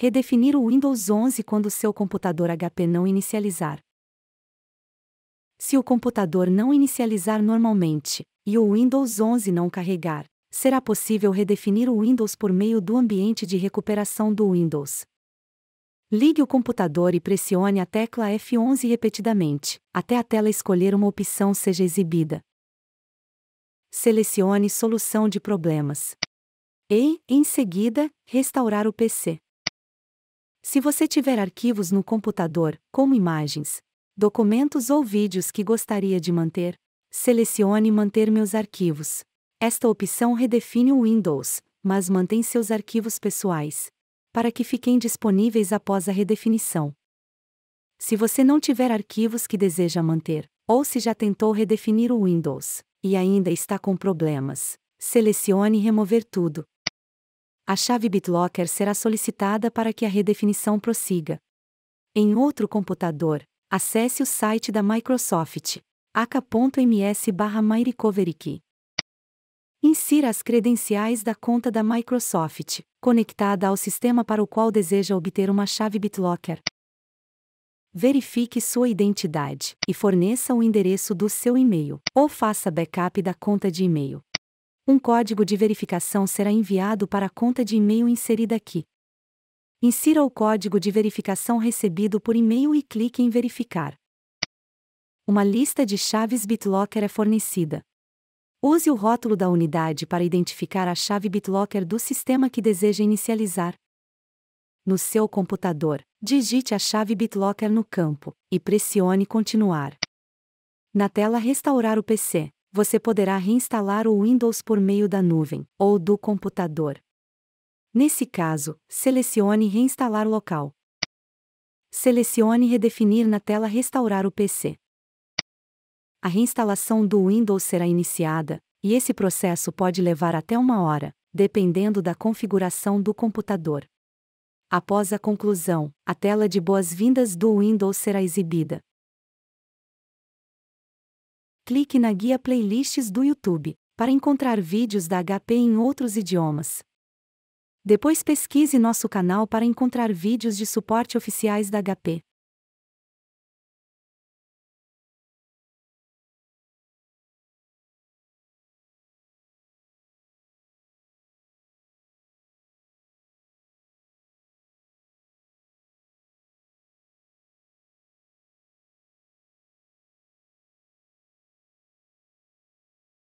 Redefinir o Windows 11 quando seu computador HP não inicializar. Se o computador não inicializar normalmente, e o Windows 11 não carregar, será possível redefinir o Windows por meio do ambiente de recuperação do Windows. Ligue o computador e pressione a tecla F11 repetidamente, até a tela escolher uma opção seja exibida. Selecione Solução de problemas. E, em seguida, restaurar o PC. Se você tiver arquivos no computador, como imagens, documentos ou vídeos que gostaria de manter, selecione Manter meus arquivos. Esta opção redefine o Windows, mas mantém seus arquivos pessoais, para que fiquem disponíveis após a redefinição. Se você não tiver arquivos que deseja manter, ou se já tentou redefinir o Windows, e ainda está com problemas, selecione Remover tudo. A chave BitLocker será solicitada para que a redefinição prossiga. Em outro computador, acesse o site da Microsoft, aka.ms/myrecoverykey. Insira as credenciais da conta da Microsoft, conectada ao sistema para o qual deseja obter uma chave BitLocker. Verifique sua identidade, e forneça o endereço do seu e-mail, ou faça backup da conta de e-mail. Um código de verificação será enviado para a conta de e-mail inserida aqui. Insira o código de verificação recebido por e-mail e clique em Verificar. Uma lista de chaves BitLocker é fornecida. Use o rótulo da unidade para identificar a chave BitLocker do sistema que deseja inicializar. No seu computador, digite a chave BitLocker no campo, e pressione Continuar. Na tela Restaurar o PC, você poderá reinstalar o Windows por meio da nuvem, ou do computador. Nesse caso, selecione Reinstalar local. Selecione Redefinir na tela Restaurar o PC. A reinstalação do Windows será iniciada, e esse processo pode levar até 1 hora, dependendo da configuração do computador. Após a conclusão, a tela de boas-vindas do Windows será exibida. Clique na guia Playlists do YouTube, para encontrar vídeos da HP em outros idiomas. Depois pesquise nosso canal para encontrar vídeos de suporte oficiais da HP.